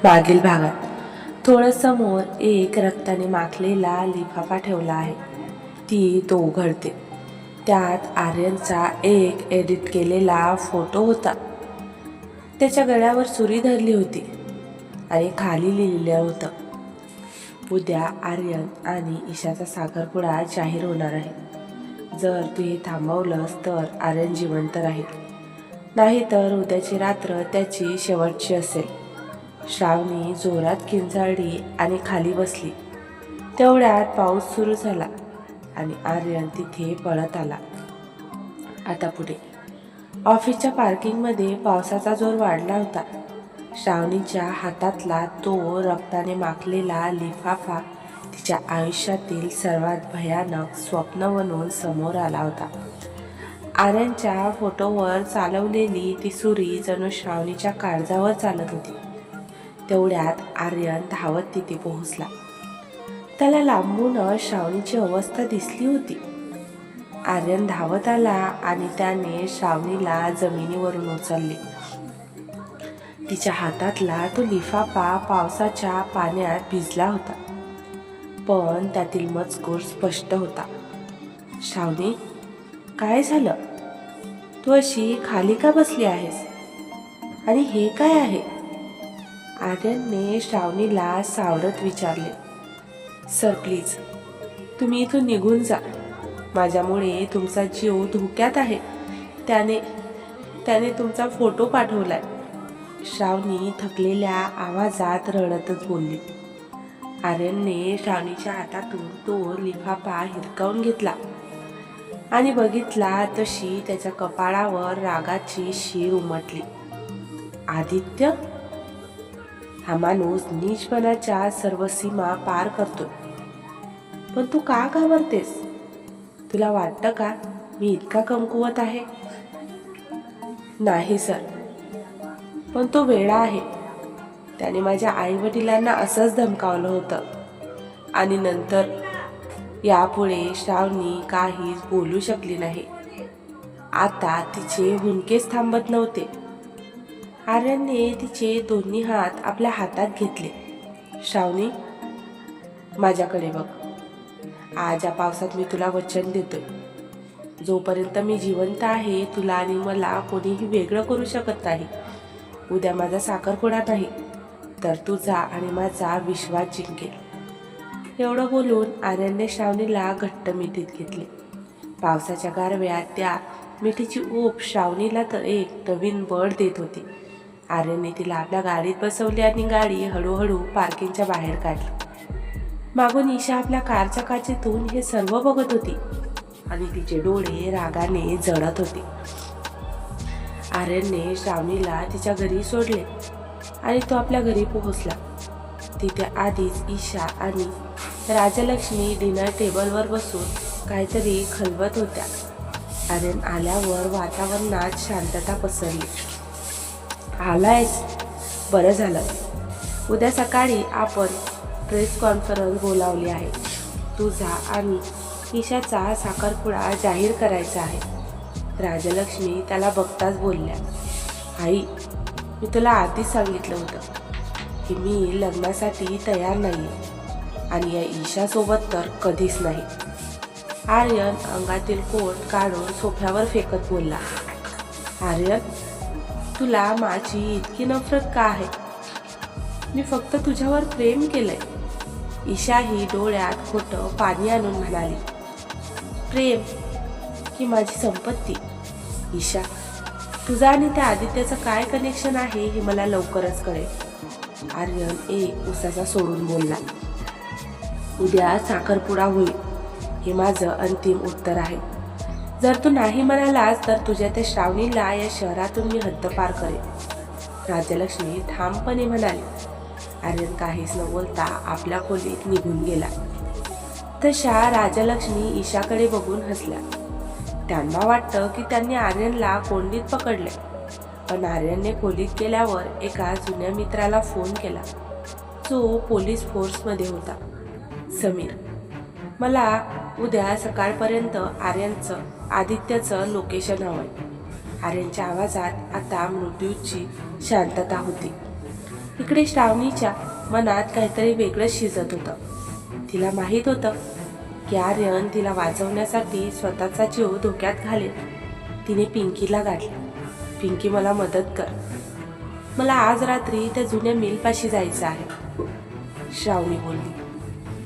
मागील भागात थोडं समोर एक रक्ताने माखलेला लिफाफा ठेवला आहे. तो उघडते. त्यात आर्यनचा एक एडिट केलेला फोटो होता. त्याच्या गळ्यावर सुरी धरली होती आणि खाली लिहिलेलं होतं, उद्या आर्यन आणि ईशाचा साखरपुडा जाहीर होणार आहे. जर तू हे थांबवलंस तर आर्यन जिवंत राहील, नाहीतर उद्याची रात्र त्याची शेवटची असेल. श्रावणी जोरात किंचाळली आणि खाली बसली. तेवढ्यात पाऊस सुरू झाला आणि आर्यन तिथे पळत आला. आता पुढे ऑफिसच्या पार्किंगमध्ये पावसाचा जोर वाढला होता. श्रावणीच्या हातातला तो रक्ताने माखलेला लिफाफा तिच्या आयुष्यातील सर्वात भयानक स्वप्न बनून समोर आला होता. आर्यनच्या फोटोवर चालवलेली ती सुरी जणू श्रावणीच्या काळजावर चालत होती. तेवढ्यात आर्यन धावत तिथे पोहोचला. त्याला लांबून श्रावणीची अवस्था दिसली होती. आर्यन धावत आला आणि त्याने श्रावणीला जमिनीवरून उचलले. तिच्या हातातला तो लिफाफा पावसाच्या पाण्यात भिजला होता, पण त्यातील मजकूर स्पष्ट होता. श्रावणी, काय झालं? तू अशी खाली का बसली आहेस? आणि हे काय आहे? आर्यनने श्रावणीला सावरत विचारले. सर प्लीज, तुम्ही इथून निघून जा. माझ्यामुळे तुमचा जीव धोक्यात आहे. त्याने तुमचा फोटो पाठवलाय. श्रावणी थकलेल्या आवाजात रडतच बोलली. आर्यनने श्रावणीच्या हातातून तो लिफाफा हिरकावून घेतला आणि बघितला तशी त्याच्या कपाळावर रागाची शीर उमटली. आदित्य, हा माणूस नीचपणाच्या सर्व सीमा पार करतो. पण तू का घाबरतेस? तुला वाटतं का मी इतका कमकुवत आहे? नाही सर, पण तो वेडा आहे. त्याने माझ्या आईवडिलांना असंच धमकावलं होतं. आणि नंतर यापुढे श्रावणी काहीच बोलू शकली नाही. आता तिचे हुंकेच थांबत नव्हते. आर्यनने तिचे दोन्ही हात आपल्या हातात घेतले. श्रावणी, माझ्याकडे बघ. आज या पावसात मी तुला वचन देतोय, जोपर्यंत मी जिवंत आहे तुला आणि मला कोणीही वेगळं करू शकत नाही. उद्या माझा साखरपुडा नाही तर तुझा आणि माझा विश्वास जिंकेल. एवढं बोलून आर्यनने श्रावणीला घट्ट मिठीत घेतले. पावसाच्या गारव्यात त्या मिठीची ऊब श्रावणीला तर एक नवीन बळ देत होती. आर्यनने तिला आपल्या गाडीत बसवली आणि गाडी हळूहळू पार्किंगच्या बाहेर काढली. मागून ईशा आपल्या कारच्या काचेतून हे सर्व बघत होती आणि तिचे डोळे रागाने जळत होते. आर्यनने श्रावणीला तिच्या घरी सोडले आणि तो आपल्या घरी पोहोचला. तिथे आधीच ईशा आणि राजलक्ष्मी डिनर टेबलवर बसून काहीतरी खलबत होत्या. आर्यन आल्यावर वातावरणात शांतता पसरली. आलायस? बरं झालं. उद्या सकाळी आपण प्रेस कॉन्फरन्स बोलावली आहे. तुझा आणि ईशाचा साखरपुडा जाहीर करायचा आहे. राजलक्ष्मी त्याला बघताच बोलल्या. आई, मी तुला आधीच सांगितलं होतं की मी लग्नासाठी तयार नाही आणि या ईशासोबत तर कधीच नाही. आर्यन अंगातील कोट काढून सोफ्यावर फेकत बोलला. आर्यन, तुला माझी इतकी नफरत का आहे? मी फक्त तुझ्यावर प्रेम केलंय. ईशा ही डोळ्यात खोटं पाणी आणून म्हणाली. प्रेम की माझी संपत्ती? ईशा, तुझा आणि त्या आदित्याचं काय कनेक्शन आहे हे मला लवकरच कळेल. आर्यन एक उसाचा सोडून बोलला. उद्या साखरपुडा होईल हे माझं अंतिम उत्तर आहे. जर तू नाही म्हणालास तर तुझ्या त्या श्रावणीला या शहरातून मी हद्दपार करेन. राजलक्ष्मी ठामपणे म्हणाली. आर्यन काहीच न बोलता आपल्या खोलीत निघून गेला. तशा राजलक्ष्मी ईशाकडे बघून हसल्या. त्यांना वाटतं की त्यांनी आर्यनला कोंडीत पकडले. पण आर्यनने खोलीत गेल्यावर एका जुन्या मित्राला फोन केला, जो पोलीस फोर्समध्ये होता. समीर, मला उद्या सकाळपर्यंत आदित्यचं लोकेशन हवंय. आर्यनच्या आवाजात आता मृत्यूची शांतता होती. इकडे श्रावणीच्या मनात काहीतरी वेगळंच शिजत होतं. तिला माहीत होतं की आर्यन तिला वाचवण्यासाठी स्वतःचा जीव धोक्यात घालेल. तिने पिंकीला गाठले. पिंकी, मला मदत कर. मला आज रात्री त्या जुन्या मिलपाशी जायचं आहे. श्रावणी बोलली.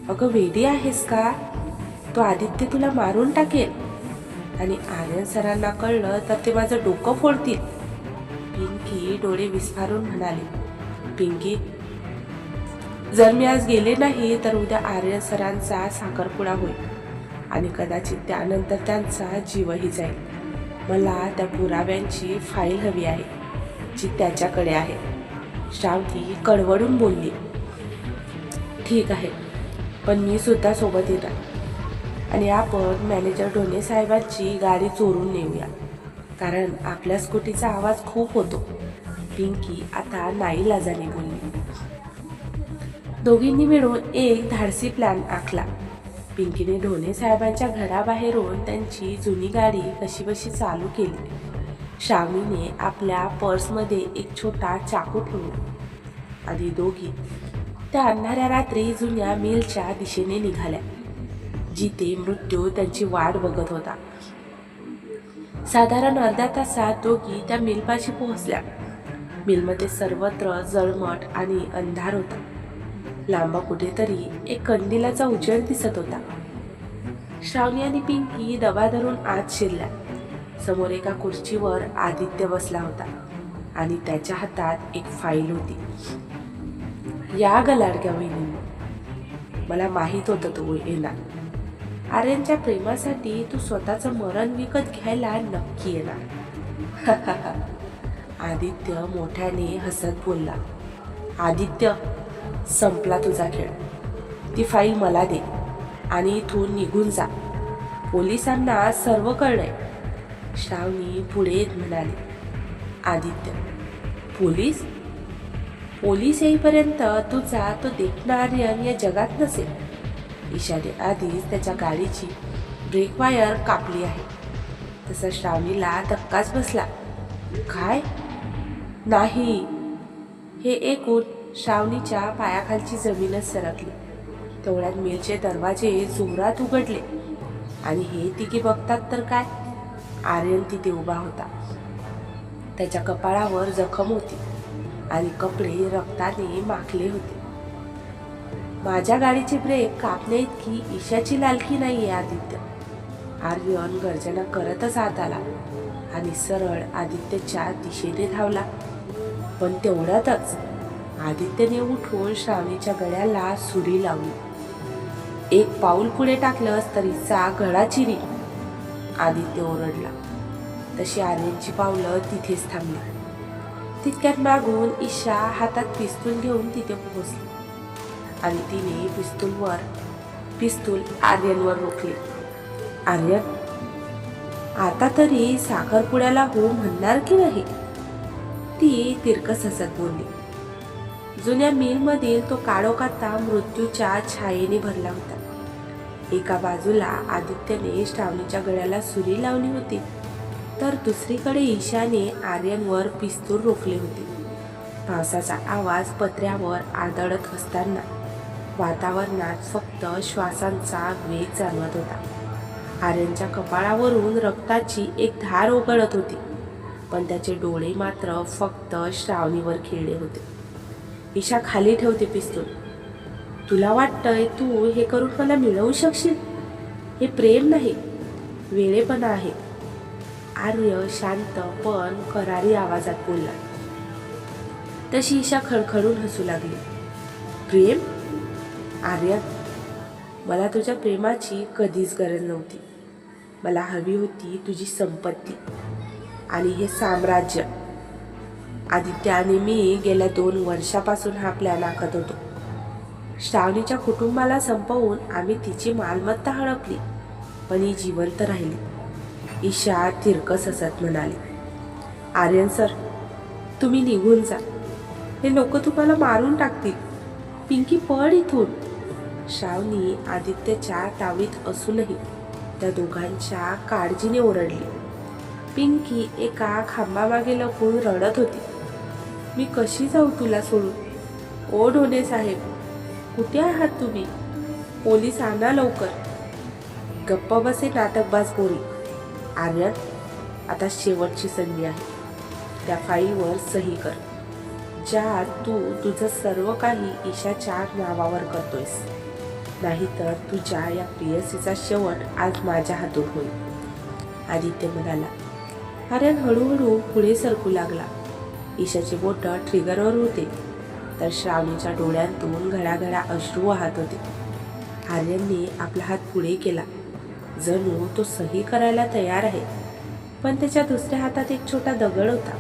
अगं वेडी आहेस का? तो आदित्य तुला मारून टाकेल आणि आर्यन सरांना कळलं तर ते माझं डोकं फोडतील. पिंकी डोळे विस्फारून म्हणाली. पिंकी, जर मी आज गेले नाही तर उद्या आर्यन सरांचा साखरपुडा होईल आणि कदाचित त्यानंतर त्यांचा जीवही जाईल. मला त्या पुराव्यांची फाईल हवी आहे जी त्याच्याकडे आहे. श्रावणी कडवडून बोलली. ठीक आहे, पण मी सुद्धा सोबत येणार आणि आपण मॅनेजर ढोणे साहेबांची गाडी चोरून नेऊया, कारण आपल्या स्कूटीचा आवाज खूप होतो. पिंकी आता नाईलाजाने बोलली. दोघींनी मिळून एक धाडसी प्लॅन आखला. पिंकीने ढोणे साहेबांच्या घराबाहेरून त्यांची जुनी गाडी कशीबशी चालू केली. श्रावणीने आपल्या पर्समध्ये एक छोटा चाकू ठेवला आणि दोघी त्या अंधाऱ्या रात्री जुन्या मिलच्या दिशेने निघाल्या, जिथे मृत्यू त्यांची वाट बघत होता. साधारण अर्ध्या तासात दोघी त्या मिलपाशी पोहोचल्या. मिलमध्ये सर्वत्र जळमट आणि अंधार होता. लांब कुठेतरी एक कंदिलाचा उजेड दिसत होता. श्रावणी आणि पिंकी दबा धरून आत शिरल्या. समोर एका खुर्चीवर आदित्य बसला होता आणि त्याच्या हातात एक फाईल होती. या ग लाडक्या वहिनींनी, मला माहीत होतं तू येणार. आर्यनच्या प्रेमासाठी तू स्वतःचं मरण विकत घ्यायला नक्की येणार. आदित्य मोठ्याने हसत बोलला. आदित्य, संपला तुझा खेळ. ती फाईल मला दे आणि इथून निघून जा. पोलिसांना सर्व कळलंय. श्रावणी पुढे म्हणाली. आदित्य, पोलीस? पोलीस येईपर्यंत तुझा तो देखणा आर्यन या जगात नसेल. ईशाने आधीच त्याच्या गाडीची ब्रेक वायर कापली आहे. तसा श्रावणीला धक्काच बसला. काय? नाही. हे ऐकून श्रावणीच्या पायाखालची जमीनच सरकली. तेवढ्यात मिलचे दरवाजे जोरात उघडले आणि हे तिघी बघतात तर काय, आर्यन तिथे उभा होता. त्याच्या कपाळावर जखम होती आणि कपडे रक्ताने माखले होते. माझ्या गाडीची ब्रेक कापण्या इतकी ईशाची लालकी नाहीये आदित्य. आर्यन गर्जना करतच आत आला आणि सरळ आदित्यच्या दिशेने धावला. पण तेवढ्यातच आदित्यने उठून श्रावणीच्या गळ्याला सुरी लावली. एक पाऊल पुढे टाकलंस तरीचा गळा चिरी. आदित्य ओरडला. तशी आर्यनची पावलं तिथेच थांबली. तितक्यात मागून ईशा हातात पिस्तूल घेऊन तिथे पोहोचली आणि तिने पिस्तूल आर्यनवर रोखले. आर्यन, आता तरी साखरपुड्याला हो म्हणणार की नाही? ती तिरकस हसत बोलली. जुन्या मिलमधील तो काळोखात मृत्यूच्या छायेने भरला होता. एका बाजूला आदित्यने श्रावणीच्या गळ्याला सुरी लावली होती, तर दुसरीकडे ईशाने आर्यनवर पिस्तूल रोखले होते. पावसाचा आवाज पत्र्यावर आदळत असताना वातावरणात फक्त श्वासांचा वेग जाणवत होता. आर्यनच्या कपाळावरून रक्ताची एक धार ओघळत होती, पण त्याचे डोळे मात्र फक्त श्रावणीवर खिळले होते. ईशा, खाली ठेवते पिस्तूल. तुला वाटतंय तू हे करून मला मिळवू शकशील? हे प्रेम नाही, वेळेपणा आहे. आर्य शांत पण करारी आवाजात बोलला. तशी ईशा खडखडून हसू लागली. प्रेम? आर्यन, मला तुझ्या प्रेमाची कधीच गरज नव्हती. मला हवी होती तुझी संपत्ती आणि हे साम्राज्य. आदित्य आणि मी गेल्या 2 वर्षापासून हा प्लॅन आखत होतो. श्रावणीच्या कुटुंबाला संपवून आम्ही तिची मालमत्ता हडपली, पण ही जिवंत राहिली. ईशा तिरकस हसत म्हणाली. आर्यन सर, तुम्ही निघून जा. हे लोक तुम्हाला मारून टाकतील. पिंकी, पळ इथून. श्रावणी आदित्यच्या तावडीत असूनही त्या दोघांच्या काळजीने ओरडली. पिंकी एका खांबामागे लपून रडत होती. मी कशी जाऊ तुला सोडून? ओ ढोणे साहेब, कुठे आहात तुम्ही? पोलीस आणा लवकर. गप्प बसे नाटकबाज पोरी. आर्यन, आता शेवटची संधी आहे. त्या फाईलवर सही कर, ज्यात तू तुझं सर्व काही ईशाच्या नावावर करतोयस. नाहीतर तुझ्या या प्रियसीचा शेवट आज माझ्या हातून होईल. आदित्य म्हणाला. आर्यन हळूहळू पुढे सरकू लागला. ईशाचे बोट ट्रिगरवर होते, तर श्रावणीच्या डोळ्यांतून घडाघडा अश्रू वाहत होते. आर्यनने आपला हात पुढे केला, जणू तो सही करायला तयार आहे. पण त्याच्या दुसऱ्या हातात एक छोटा दगड होता,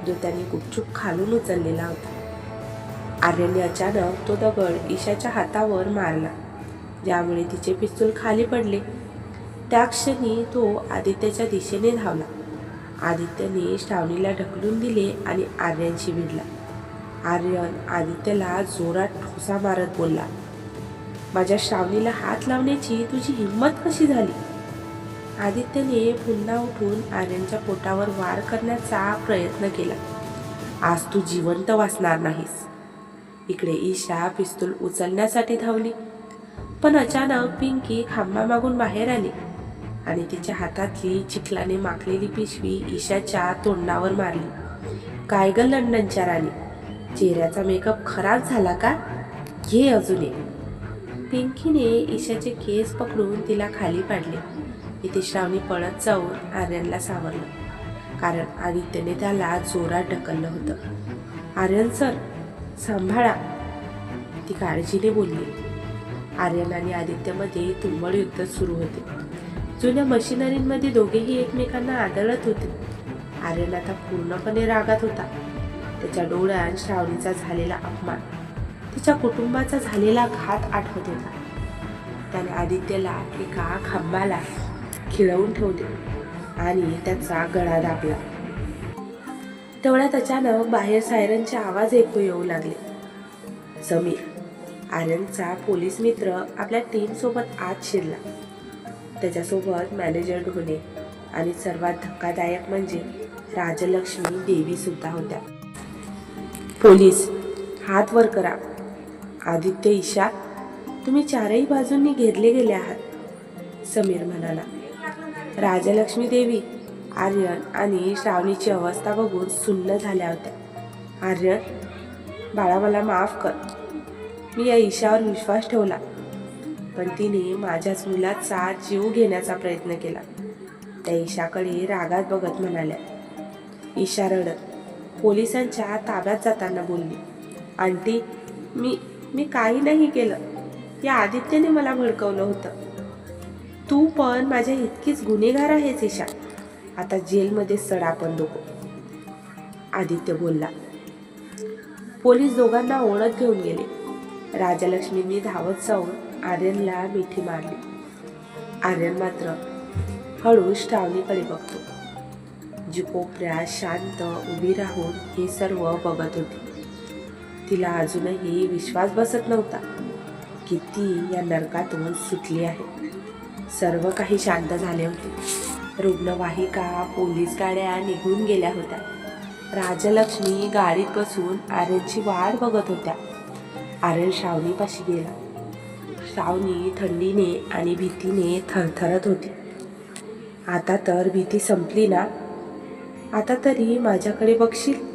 जो त्याने गुपचूप खालून उचललेला होता. आर्यनने अचानक तो दगड ईशाच्या हातावर मारला, ज्यामुळे तिचे पिस्तूल खाली पडले. त्या क्षणी तो आदित्यच्या दिशेने धावला. आदित्यने श्रावणीला ढकलून दिले आणि आर्यनशी भिडला. आर्यन आदित्यला जोरात ठोसा मारत बोलला, माझ्या श्रावणीला हात लावण्याची तुझी हिंमत कशी झाली? आदित्यने पुन्हा उठून आर्यनच्या पोटावर वार करण्याचा प्रयत्न केला. आज तू जिवंत वाचणार नाहीस. इकडे ईशा पिस्तूल उचलण्यासाठी धावली, पण अचानक पिंकी खांबामागून बाहेर आली आणि तिच्या हातातली चिखलाने माखलेली पिशवी ईशाच्या तोंडावर मारली. काय ग लंडनच्या राणी, चेहऱ्याचा मेकअप खराब झाला का? घे अजून एक. पिंकीने ईशाचे केस पकडून तिला खाली पाडले. इथे श्रावणी पळत जाऊन आर्यनला सावरलं, कारण आदित्यने त्याला जोरात ढकललं होतं. आर्यन सर, सांभाळा, ती काळजीने बोलली. आर्यन आणि आदित्यमध्ये तुंबळ युद्ध सुरू होते. जुन्या मशिनरींमध्ये दोघेही एकमेकांना आदळत होते. आर्यन आता पूर्णपणे रागात होता. त्याच्या डोळ्यात श्रावणीचा झालेला अपमान, तिच्या कुटुंबाचा झालेला घात आठवत होता. त्याने आदित्यला एका खांबाला खिळवून ठेवले आणि त्याचा गळा दाबला. तेवढ्यात अचानक बाहेर सायरनचे आवाज ऐकू येऊ लागले. समीर, आर्यनचा पोलीस मित्र, आपल्या टीमसोबत आत शिरला. त्याच्यासोबत मॅनेजर ढोणे आणि सर्वात धक्कादायक म्हणजे राजलक्ष्मी देवी सुद्धा होत्या. पोलीस, हात वर करा. आदित्य, ईशा, तुम्ही चारही बाजूंनी घेरले गेले आहात, समीर म्हणाला. राजलक्ष्मी देवी, आर्यन आणि श्रावणीची अवस्था बघून सुन्न झाल्या होत्या. आर्यन, बाळा, मला माफ कर. मी या ईशावर विश्वास ठेवला, पण तिने माझ्याच मुलाचा जीव घेण्याचा प्रयत्न केला. त्या ईशाकडे रागात बघत म्हणाल्या. ईशा रडत पोलिसांच्या ताब्यात जाताना बोलली, आंटी, मी काही नाही केलं. या आदित्यने मला भडकवलं होतं. तू पण माझ्या इतकीच गुन्हेगार आहेस ईशा. आता जेलमध्ये सडा पण नको, आदित्य बोलला. पोलीस दोघांना ओढत घेऊन गेले. राजलक्ष्मींनी धावत जाऊन आर्यनला मिठी मारली. आर्यन मात्र हळू श्रावणीकडे बघतो, जी कोपऱ्यात शांत उभी राहून हे सर्व बघत होती. तिला अजूनही विश्वास बसत नव्हता की ती या नरकातून सुटली आहे. सर्व काही शांत झाले होते. रुग्णवाहिका, पोलीस गाड्या निघून गेल्या होत्या. राजलक्ष्मी गाडीत बसून आर्यनची वाट बघत होत्या. आर्यन श्रावणीपाशी गेला. श्रावणी थंडीने आणि भीतीने थरथरत होती. आता तर भीती संपली ना? आता तरी माझ्याकडे बघशील?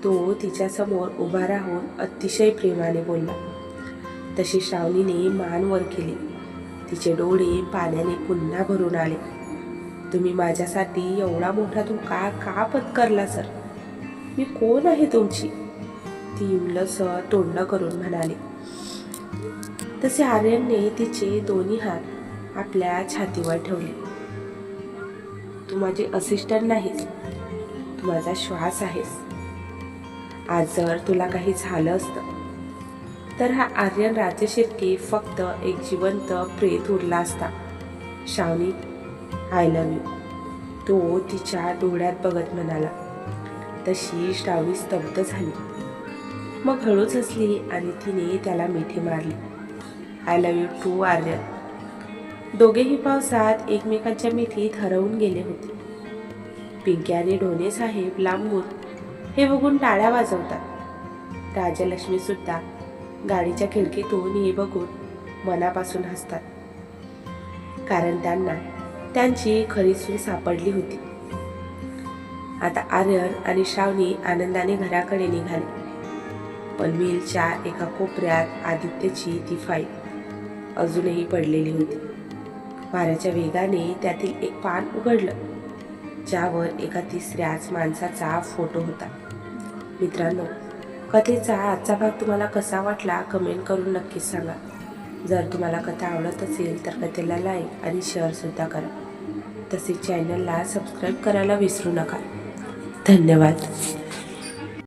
तो तिच्यासमोर उभा राहून अतिशय प्रेमाने बोलला. तशी श्रावणीने मान वर केली. तिचे डोळे पाण्याने पुन्हा भरून आले. तुम्ही माझ्यासाठी एवढा मोठा धोका का पत्करला सर? मी कोण आहे तुमची? ती उलस तोंड करून म्हणाली. तसे आर्यनने तिचे दोन्ही हात आपल्या छातीवर ठेवले. तू माझे असिस्टंट नाहीस, तू माझा श्वास आहेस. आज जर तुला काही झालं असतं तर हा आर्यन राजशिर्के फक्त एक जिवंत प्रेत उरला असता. श्रावणी, आय लव्ह यू, तो तिच्या डोळ्यात बघत म्हणाला. तशी श्रावणी स्तब्ध झाली. मग हळूच हसली आणि तिने त्याला मिठी मारली. I love you too Aryan. दोघेही पावसात एकमेकांच्या मिठीत हरवून गेले होते. पिंकी आणि ढोणे साहेब लांबून हे बघून टाळ्या वाजवतात. राजलक्ष्मीसुद्धा गाडीच्या खिडकीतून हे बघून मनापासून हसतात, कारण त्यांना त्यांची खरी सून सापडली होती. आता आर्यन आणि श्रावणी आनंदाने घराकडे निघाले, पण मिलच्या एका कोपऱ्यात आदित्यची ती फाईल अजूनही पडलेली होती. वाऱ्याच्या वेगाने त्यातील एक पान उघडलं, ज्यावर एका तिसऱ्याच माणसाचा फोटो होता. मित्रांनो, कथेचा आजचा भाग तुम्हाला कसा वाटला कमेंट करून नक्कीच सांगा. जर तुम्हाला कथा आवडत असेल तर कथेला लाईक आणि शेअरसुद्धा करा. तसेच चॅनलला सबस्क्राईब करायला विसरू नका. धन्यवाद.